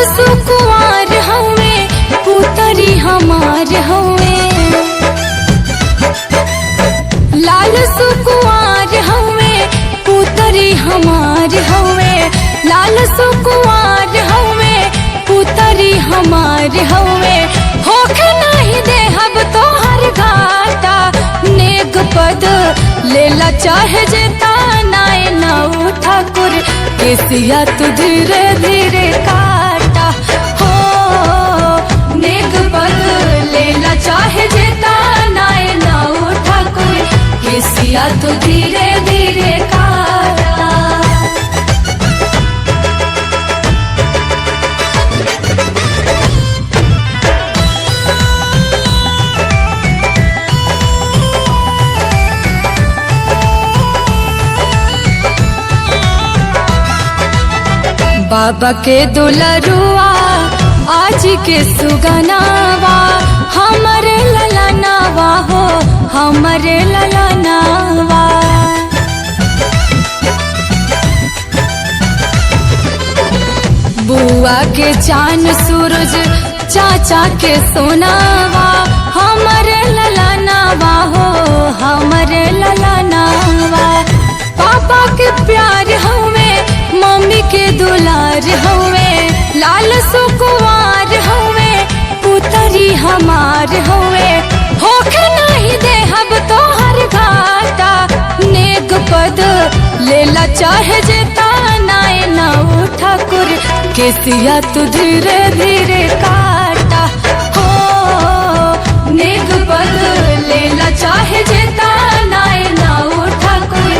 सुकुवार हवे पुतरी हमार हवे, लाल सुकुवार हवे पुतरी हमार हवे, लाल सुकुवार हवे पुतरी हमार हवे। होखे नहीं देहब तोहर घाटा, नेक पद लेला चाहे जेता नाय नाऊ ठाकुर, केसिया तू धीरे धीरे काटा हो। नेक पद लेला चाहे जेता नाय नाऊ ठाकुर, केसिया तू धीरे धीरे काटा। बाबा के दुलरुआ आज के सुगनावा, हमरे ललनावा हो हमरे ललनावा। बुआ के चांद सूरज चाचा के सोनावा, हमरे ललनावा हो हमरे ललनावा। पापा के प्यार हवे मम्मी के दुलार हवे, लाल सुकुवार हवे पुतरी हमार हवे। होखे नहीं देहब तोहर घाटा, नेक पद लेला चाहे जेता नाय नाऊ ठाकुर, केसिया तू धीरे धीरे काटा हो। नेक पद लेला चाहे जेता नाय नाऊ ठाकुर,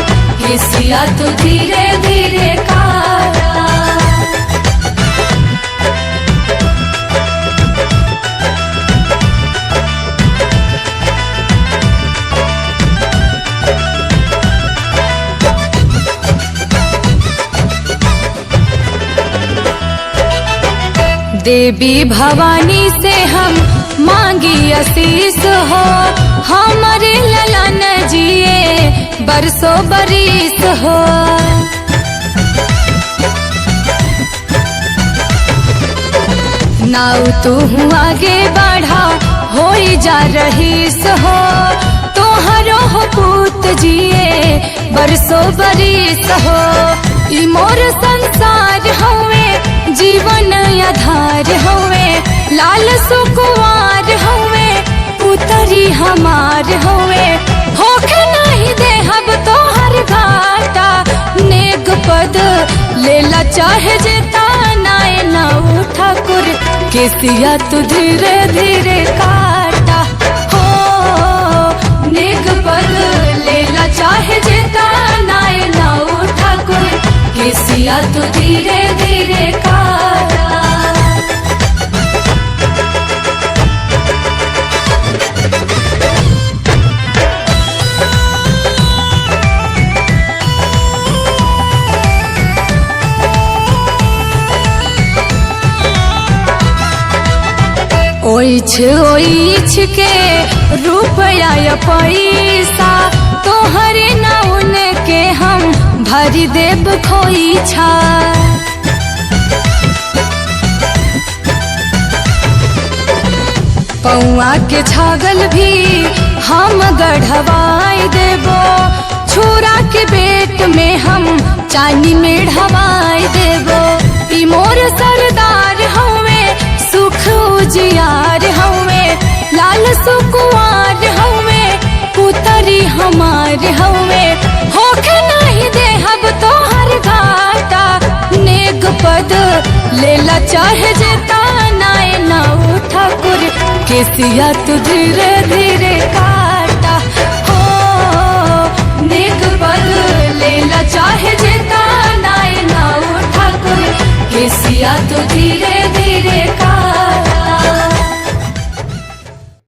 केसिया तू धीरे धीरे काटा। देवी भवानी से हम मांगी आशीष हो, हमारे ललन जिए बरसों बरिस हो। नाउ तू आगे बढ़ा होई जा रहीस हो, तोहरो हो पूत जिए बरसों बरिस हो। ई मोर संसार हवे जीवन आधार हवे, लाल सुकुवार हवे पुतरी हमार हवे। होखे नहीं देहब तोहर घाटा, नेक पद लेला चाहे जेता नाय नाऊ ठाकुर, केसिया तू धीरे धीरे काटा हो। नेक पद लेला चाहे जेता नाय नाऊ ठाकुर, केसिया तू धीरे धीरे काटा। ओइछ के रुपया पैसा, तोहरे नाउन के हम भरी देव खोइछा। पौआ के छागल भी हम गढ़वाई देबो, छुरा के बेट में हम चांदी में ढवाई देबो। ई मोर सरदार हवे सुख उजियार हवे, लाल सुकुवार हवे पुतरी हमार हवे। होखे नहीं देहब तोहर घाटा, नेक पद लेला चाहे जेता नाय नाऊ ठाकुर, केसिया तू धीरे धीरे काटा हो। नेक पद लेला चाहे जेता नाय नाऊ ठाकुर, केसिया तू धीरे